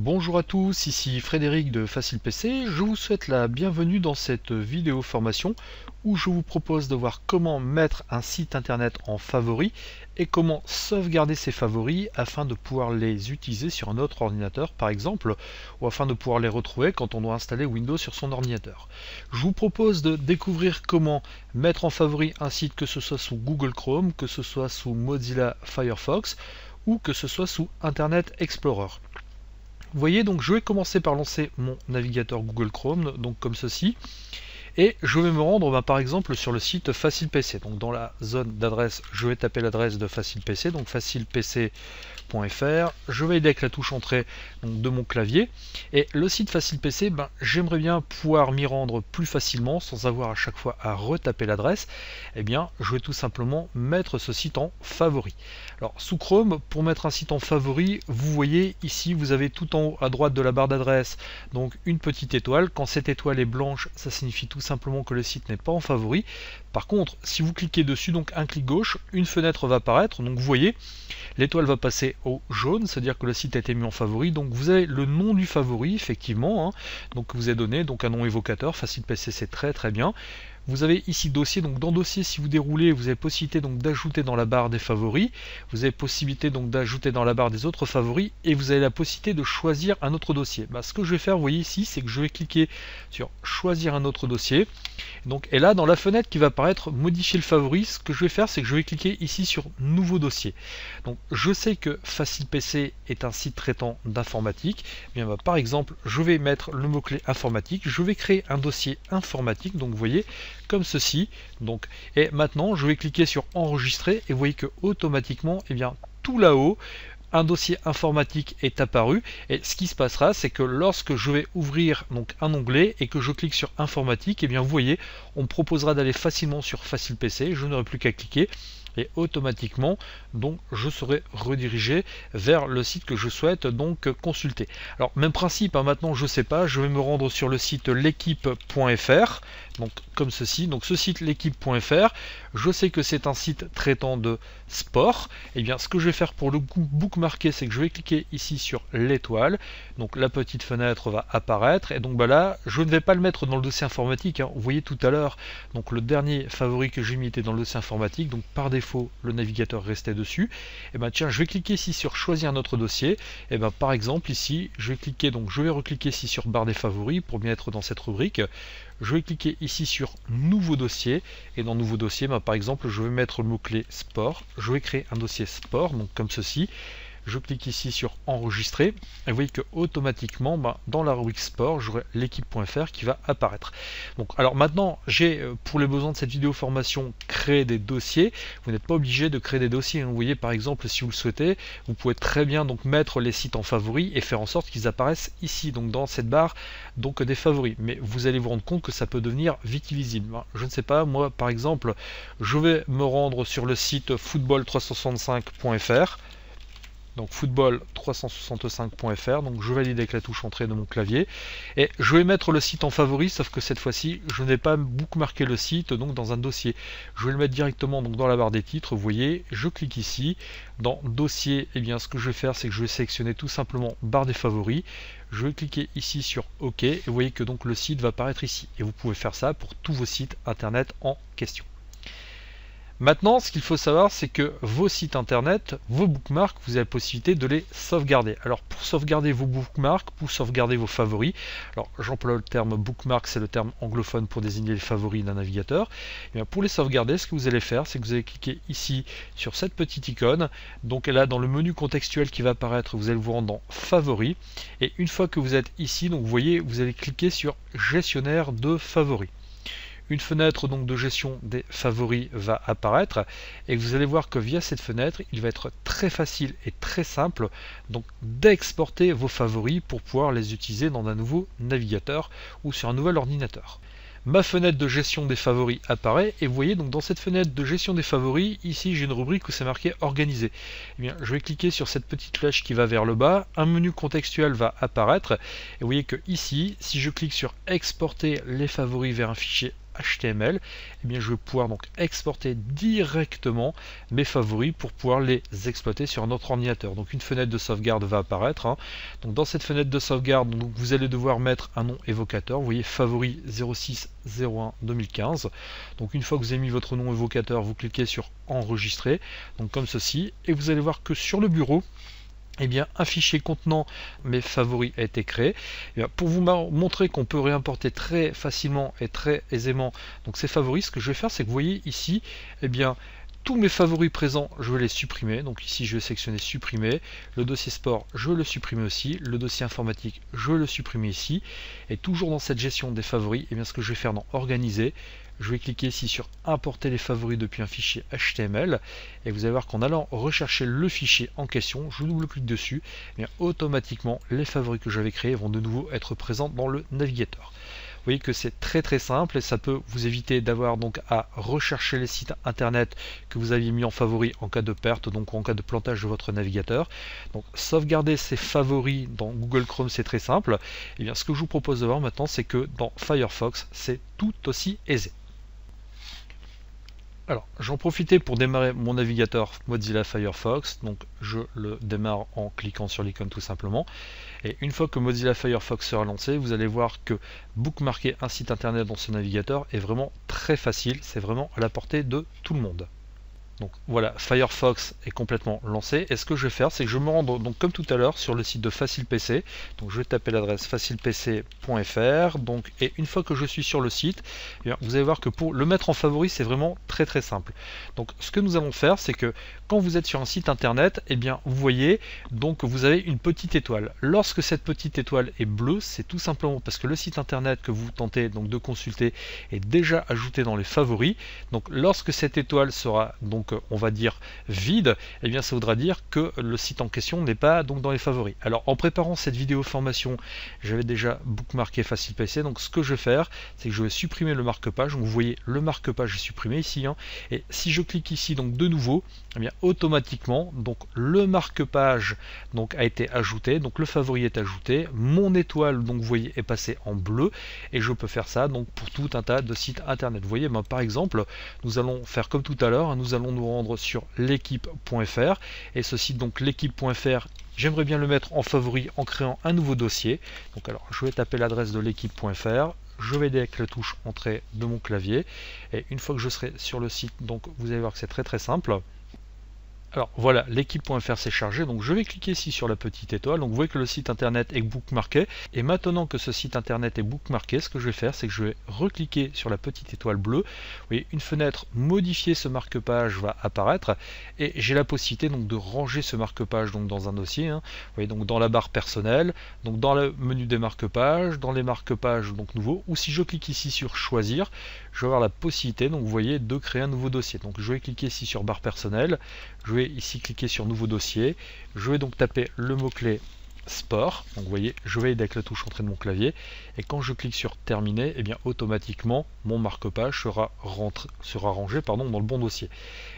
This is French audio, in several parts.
Bonjour à tous, ici Frédéric de Facile PC. Je vous souhaite la bienvenue dans cette vidéo formation où je vous propose de voir comment mettre un site internet en favori et comment sauvegarder ces favoris afin de pouvoir les utiliser sur un autre ordinateur par exemple, ou afin de pouvoir les retrouver quand on doit installer Windows sur son ordinateur. Je vous propose de découvrir comment mettre en favori un site, que ce soit sous Google Chrome, que ce soit sous Mozilla Firefox ou que ce soit sous Internet Explorer. Vous voyez, donc je vais commencer par lancer mon navigateur Google Chrome, donc comme ceci, et je vais me rendre par exemple sur le site Facile PC. Donc dans la zone d'adresse, je vais taper l'adresse de Facile PC, donc facilepc.fr. Je vais aider avec la touche entrée donc, de mon clavier, et le site Facile PC, j'aimerais bien pouvoir m'y rendre plus facilement sans avoir à chaque fois à retaper l'adresse. Eh bien, je vais tout simplement mettre ce site en favori. Alors sous Chrome, pour mettre un site en favori, vous voyez ici, vous avez tout en haut à droite de la barre d'adresse donc une petite étoile. Quand cette étoile est blanche, ça signifie tout simplement que le site n'est pas en favori. Par contre, si vous cliquez dessus, donc un clic gauche, une fenêtre va apparaître. Donc vous voyez, l'étoile va passer au jaune, c'est-à-dire que le site a été mis en favori. Donc vous avez le nom du favori, effectivement, donc vous avez donné donc un nom évocateur. Facile PC, c'est très bien. Vous avez ici dossier, donc dans dossier, si vous déroulez, vous avez possibilité donc d'ajouter dans la barre des favoris, vous avez possibilité donc d'ajouter dans la barre des autres favoris, et vous avez la possibilité de choisir un autre dossier. Ce que je vais faire, vous voyez ici, c'est que je vais cliquer sur choisir un autre dossier. Et là, dans la fenêtre qui va apparaître modifier le favori, ce que je vais faire, c'est que je vais cliquer ici sur nouveau dossier. Donc je sais que Facile PC est un site traitant d'informatique. Par exemple, je vais mettre le mot-clé informatique, je vais créer un dossier informatique, donc vous voyez, comme ceci. Et maintenant, je vais cliquer sur enregistrer, et vous voyez que automatiquement, tout là-haut, un dossier informatique est apparu, et ce qui se passera, c'est que lorsque je vais ouvrir un onglet et que je clique sur informatique, vous voyez, on me proposera d'aller facilement sur Facile PC, je n'aurai plus qu'à cliquer, et automatiquement je serai redirigé vers le site que je souhaite consulter. Alors même principe, maintenant je sais pas, je vais me rendre sur le site l'équipe.fr, comme ceci. Donc ce site l'équipe.fr, je sais que c'est un site traitant de sport. Ce que je vais faire pour le bookmarker, c'est que je vais cliquer ici sur l'étoile, donc la petite fenêtre va apparaître, et là je ne vais pas le mettre dans le dossier informatique, vous voyez tout à l'heure, le dernier favori que j'ai mis était dans le dossier informatique, donc par défaut le navigateur restait dessus. Tiens, je vais cliquer ici sur choisir un autre dossier, par exemple ici je vais cliquer, je vais recliquer ici sur barre des favoris pour bien être dans cette rubrique. Je vais cliquer ici sur nouveau dossier, et dans nouveau dossier, par exemple, je vais mettre le mot-clé sport. Je vais créer un dossier sport, donc comme ceci. Je clique ici sur enregistrer, et vous voyez que automatiquement dans la rubrique sport, j'aurai l'équipe.fr qui va apparaître. Alors maintenant, j'ai pour les besoins de cette vidéo formation créé des dossiers. Vous n'êtes pas obligé de créer des dossiers, Vous voyez, par exemple, si vous le souhaitez, vous pouvez très bien mettre les sites en favoris et faire en sorte qu'ils apparaissent ici, dans cette barre des favoris. Mais vous allez vous rendre compte que ça peut devenir vite illisible. Je ne sais pas, moi par exemple, je vais me rendre sur le site football365.fr. donc football365.fr, donc je valide avec la touche entrée de mon clavier, et je vais mettre le site en favori, sauf que cette fois-ci, je n'ai pas bookmarqué le site dans un dossier. Je vais le mettre directement dans la barre des titres, vous voyez, je clique ici, dans dossier, ce que je vais faire, c'est que je vais sélectionner tout simplement barre des favoris, je vais cliquer ici sur OK, et vous voyez que le site va apparaître ici, et vous pouvez faire ça pour tous vos sites internet en question. Maintenant, ce qu'il faut savoir, c'est que vos sites internet, vos bookmarks, vous avez la possibilité de les sauvegarder. Alors pour sauvegarder vos bookmarks, pour sauvegarder vos favoris, alors j'emploie le terme bookmark, c'est le terme anglophone pour désigner les favoris d'un navigateur. Et pour les sauvegarder, ce que vous allez faire, c'est que vous allez cliquer ici sur cette petite icône. Donc là, dans le menu contextuel qui va apparaître, vous allez vous rendre dans favoris. Et une fois que vous êtes ici, vous voyez, vous allez cliquer sur gestionnaire de favoris. Une fenêtre de gestion des favoris va apparaître, et vous allez voir que via cette fenêtre, il va être très facile et très simple d'exporter vos favoris pour pouvoir les utiliser dans un nouveau navigateur ou sur un nouvel ordinateur. Ma fenêtre de gestion des favoris apparaît, et vous voyez dans cette fenêtre de gestion des favoris, ici j'ai une rubrique où c'est marqué organiser. Je vais cliquer sur cette petite flèche qui va vers le bas, un menu contextuel va apparaître, et vous voyez que ici, si je clique sur exporter les favoris vers un fichier HTML, eh bien je vais pouvoir donc exporter directement mes favoris pour pouvoir les exploiter sur un autre ordinateur. Donc une fenêtre de sauvegarde va apparaître, hein. Donc dans cette fenêtre de sauvegarde, donc, vous allez devoir mettre un nom évocateur. Vous voyez favoris 0601 2015. Donc une fois que vous avez mis votre nom évocateur, vous cliquez sur enregistrer, donc comme ceci, et vous allez voir que sur le bureau, eh bien, un fichier contenant mes favoris a été créé. Eh bien, pour vous montrer qu'on peut réimporter très facilement et très aisément donc ces favoris, ce que je vais faire, c'est que vous voyez ici, eh bien, tous mes favoris présents, je vais les supprimer. Donc ici, je vais sélectionner supprimer. Le dossier sport, je vais le supprimer aussi. Le dossier informatique, je vais le supprimer ici. Et toujours dans cette gestion des favoris, eh bien, ce que je vais faire dans organiser, je vais cliquer ici sur importer les favoris depuis un fichier HTML et vous allez voir qu'en allant rechercher le fichier en question, je double-clique dessus, et bien, automatiquement les favoris que j'avais créés vont de nouveau être présents dans le navigateur. Vous voyez que c'est très simple et ça peut vous éviter d'avoir donc à rechercher les sites internet que vous aviez mis en favori en cas de perte, donc en cas de plantage de votre navigateur. Donc sauvegarder ces favoris dans Google Chrome, c'est très simple. Et bien ce que je vous propose de voir maintenant, c'est que dans Firefox, c'est tout aussi aisé. Alors, j'en profitais pour démarrer mon navigateur Mozilla Firefox, donc je le démarre en cliquant sur l'icône tout simplement. Et une fois que Mozilla Firefox sera lancé, vous allez voir que bookmarker un site internet dans ce navigateur est vraiment très facile, c'est vraiment à la portée de tout le monde. Donc voilà, Firefox est complètement lancé. Et ce que je vais faire, c'est que je me rends donc comme tout à l'heure sur le site de FacilePC. Donc je vais taper l'adresse facilepc.fr. Donc et une fois que je suis sur le site, eh bien, vous allez voir que pour le mettre en favori, c'est vraiment très simple. Donc ce que nous allons faire, c'est que quand vous êtes sur un site internet, eh bien vous voyez donc vous avez une petite étoile. Lorsque cette petite étoile est bleue, c'est tout simplement parce que le site internet que vous tentez donc de consulter est déjà ajouté dans les favoris. Donc lorsque cette étoile sera donc on va dire vide, eh bien ça voudra dire que le site en question n'est pas donc dans les favoris. Alors en préparant cette vidéo formation, j'avais déjà bookmarké FacilePC, donc ce que je vais faire, c'est que je vais supprimer le marque-page. Donc vous voyez le marque-page est supprimé ici, hein. Et si je clique ici donc de nouveau, eh bien automatiquement donc le marque-page donc a été ajouté, donc le favori est ajouté, mon étoile donc vous voyez est passée en bleu, et je peux faire ça donc pour tout un tas de sites internet. Vous voyez, ben, par exemple, nous allons faire comme tout à l'heure, hein, nous allons nous rendre sur l'équipe.fr, et ce site donc l'équipe.fr, j'aimerais bien le mettre en favori en créant un nouveau dossier. Donc alors je vais taper l'adresse de l'équipe.fr, je vais aider avec la touche entrée de mon clavier, et une fois que je serai sur le site, donc vous allez voir que c'est très simple. Alors voilà, l'équipe.fr s'est chargé, donc je vais cliquer ici sur la petite étoile. Donc vous voyez que le site internet est bookmarké, et maintenant que ce site internet est bookmarké, ce que je vais faire, c'est que je vais recliquer sur la petite étoile bleue. Vous voyez, une fenêtre modifier ce marque-page va apparaître, et j'ai la possibilité donc de ranger ce marque-page donc dans un dossier, hein. Vous voyez, donc dans la barre personnelle, donc dans le menu des marque-pages, dans les marque-pages donc nouveaux, ou si je clique ici sur choisir, je vais avoir la possibilité, donc vous voyez, de créer un nouveau dossier. Donc je vais cliquer ici sur barre personnelle, je vais ici cliquer sur nouveau dossier, je vais donc taper le mot-clé sport, donc vous voyez, je vais aider avec la touche entrée de mon clavier, et quand je clique sur terminer, et bien automatiquement mon marque-page sera rangé dans le bon dossier.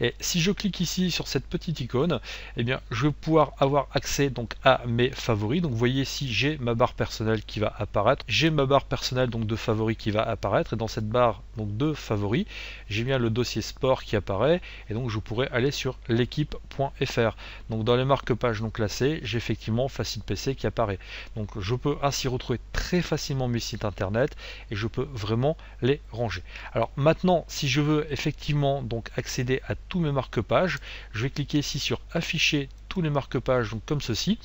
Et si je clique ici sur cette petite icône, et bien je vais pouvoir avoir accès donc à mes favoris. Donc vous voyez ici, j'ai ma barre personnelle qui va apparaître, j'ai ma barre personnelle donc de favoris qui va apparaître, et dans cette barre donc de favoris, j'ai bien le dossier sport qui apparaît, et donc je pourrais aller sur l'équipe.fr. Donc dans les marque-pages non classés, j'ai effectivement FacilePC qui apparaît. Donc je peux ainsi retrouver très facilement mes sites internet, et je peux vraiment les ranger. Alors maintenant, si je veux effectivement donc accéder à tous mes marque-pages, je vais cliquer ici sur afficher tous les marque-pages, donc comme ceci,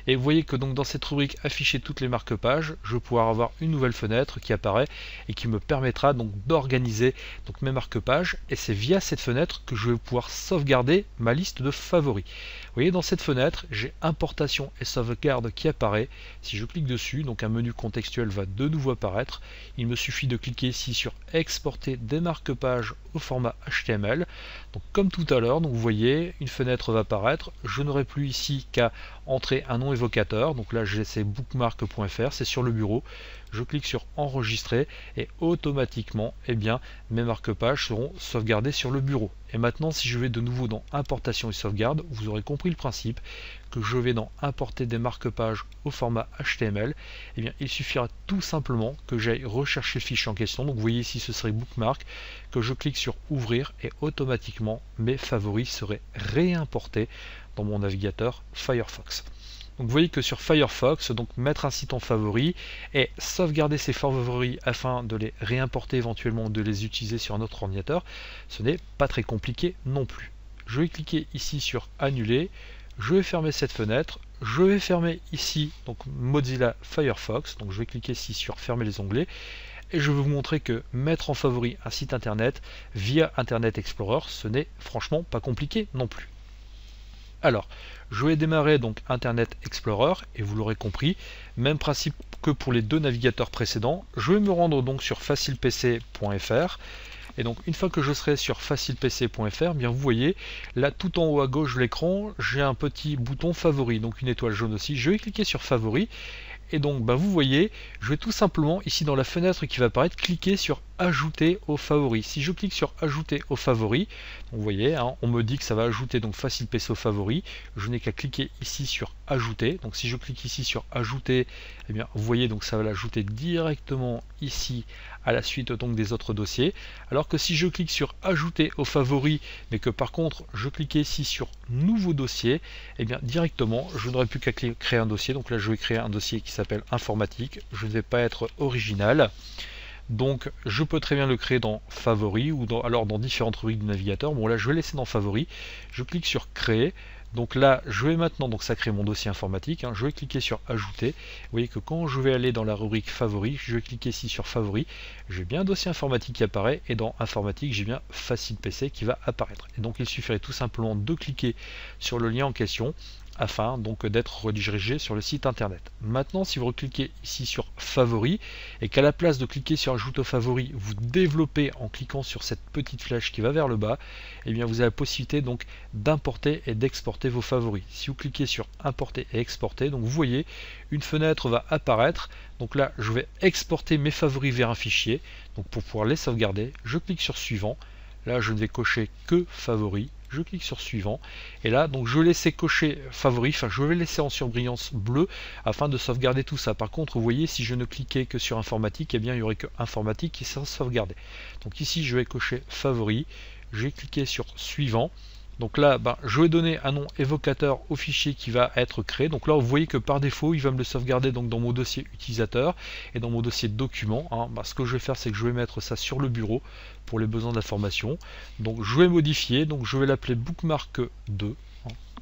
et vous voyez que donc dans cette rubrique afficher toutes les marque-pages, je vais pouvoir avoir une nouvelle fenêtre qui apparaît et qui me permettra donc d'organiser donc mes marque-pages, et c'est via cette fenêtre que je vais pouvoir sauvegarder ma liste de favoris. Vous voyez, dans cette fenêtre, j'ai importation et sauvegarde qui apparaît. Si je clique dessus, donc un menu contextuel va de nouveau apparaître. Il me suffit de cliquer ici sur exporter des marque-pages au format HTML. Donc comme tout à l'heure, donc vous voyez, une fenêtre va apparaître. Je n'aurai n'aurai plus ici qu'à entrer un nom évocateur. Donc là j'ai laissé bookmark.fr, c'est sur le bureau. Je clique sur enregistrer et automatiquement mes marque-pages seront sauvegardés sur le bureau. Et maintenant si je vais de nouveau dans importation et sauvegarde, vous aurez compris le principe, que je vais dans importer des marque-pages au format HTML, il suffira tout simplement que j'aille rechercher le fichier en question. Donc vous voyez ici ce serait bookmark, que je clique sur ouvrir et automatiquement mes favoris seraient réimportés dans mon navigateur Firefox. Donc vous voyez que sur Firefox, donc mettre un site en favori et sauvegarder ses favoris afin de les réimporter éventuellement, de les utiliser sur un autre ordinateur, ce n'est pas très compliqué non plus. Je vais cliquer ici sur annuler, je vais fermer cette fenêtre, je vais fermer ici donc Mozilla Firefox, donc je vais cliquer ici sur fermer les onglets et je vais vous montrer que mettre en favori un site internet via Internet Explorer, ce n'est franchement pas compliqué non plus. Alors, je vais démarrer donc Internet Explorer et vous l'aurez compris, même principe que pour les deux navigateurs précédents. Je vais me rendre donc sur facilepc.fr et donc une fois que je serai sur facilepc.fr, vous voyez là tout en haut à gauche de l'écran, j'ai un petit bouton favori, donc une étoile jaune aussi. Je vais cliquer sur favori et donc vous voyez, je vais tout simplement ici dans la fenêtre qui va apparaître cliquer sur ajouter aux favoris. Si je clique sur ajouter aux favoris, vous voyez, on me dit que ça va ajouter donc Facile PC aux favoris. Je n'ai qu'à cliquer ici sur ajouter. Donc si je clique ici sur ajouter, vous voyez donc ça va l'ajouter directement ici à la suite donc des autres dossiers. Alors que si je clique sur ajouter aux favoris, mais que par contre je cliquais ici sur nouveau dossier, directement je n'aurai plus qu'à créer un dossier. Donc là je vais créer un dossier qui s'appelle informatique. Je ne vais pas être original. Donc je peux très bien le créer dans favoris ou alors dans différentes rubriques du navigateur. Bon là je vais laisser dans favoris, je clique sur créer. Donc là je vais maintenant, donc ça crée mon dossier informatique, je vais cliquer sur ajouter. Vous voyez que quand je vais aller dans la rubrique favoris, je vais cliquer ici sur favoris, j'ai bien un dossier informatique qui apparaît et dans informatique j'ai bien Facile PC qui va apparaître. Et donc il suffirait tout simplement de cliquer sur le lien en question afin donc d'être redirigé sur le site internet. Maintenant si vous recliquez ici sur favoris et qu'à la place de cliquer sur ajoute aux favoris, vous développez en cliquant sur cette petite flèche qui va vers le bas, vous avez la possibilité donc d'importer et d'exporter vos favoris. Si vous cliquez sur importer et exporter, donc vous voyez une fenêtre va apparaître. Donc là je vais exporter mes favoris vers un fichier. Donc pour pouvoir les sauvegarder, je clique sur suivant. Là je ne vais cocher que favoris. Je clique sur suivant et là donc je vais laisser cocher favori, je vais laisser en surbrillance bleue afin de sauvegarder tout ça. Par contre vous voyez si je ne cliquais que sur informatique, il n'y aurait que informatique qui sera sauvegardé. Donc ici je vais cocher favori, je vais cliquer sur suivant. Donc là, je vais donner un nom évocateur au fichier qui va être créé. Donc là, vous voyez que par défaut, il va me le sauvegarder donc dans mon dossier utilisateur et dans mon dossier document. Ce que je vais faire, c'est que je vais mettre ça sur le bureau pour les besoins d'information. Donc je vais modifier, donc je vais l'appeler bookmark 2.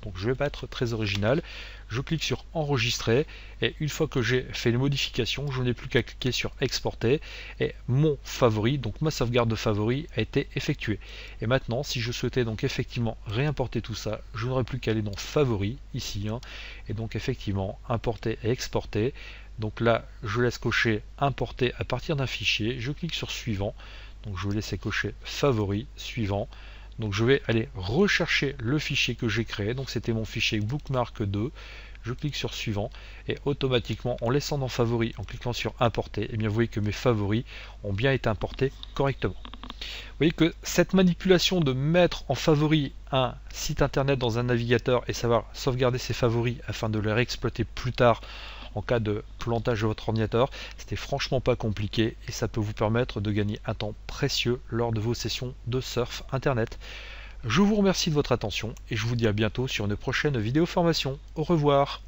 Donc je ne vais pas être très original. Je clique sur enregistrer et une fois que j'ai fait les modifications, je n'ai plus qu'à cliquer sur exporter et mon favori, donc ma sauvegarde de favori a été effectuée. Et maintenant, si je souhaitais donc effectivement réimporter tout ça, je n'aurais plus qu'à aller dans favoris ici et donc effectivement importer et exporter. Donc là, je laisse cocher importer à partir d'un fichier, je clique sur suivant. Donc je vais laisser cocher favoris suivant. Donc je vais aller rechercher le fichier que j'ai créé, donc c'était mon fichier bookmark 2, je clique sur suivant et automatiquement en laissant dans favoris, en cliquant sur importer, vous voyez que mes favoris ont bien été importés correctement. Vous voyez que cette manipulation de mettre en favori un site internet dans un navigateur et savoir sauvegarder ses favoris afin de les réexploiter plus tard en cas de plantage de votre ordinateur, c'était franchement pas compliqué et ça peut vous permettre de gagner un temps précieux lors de vos sessions de surf internet. Je vous remercie de votre attention et je vous dis à bientôt sur une prochaine vidéo formation. Au revoir.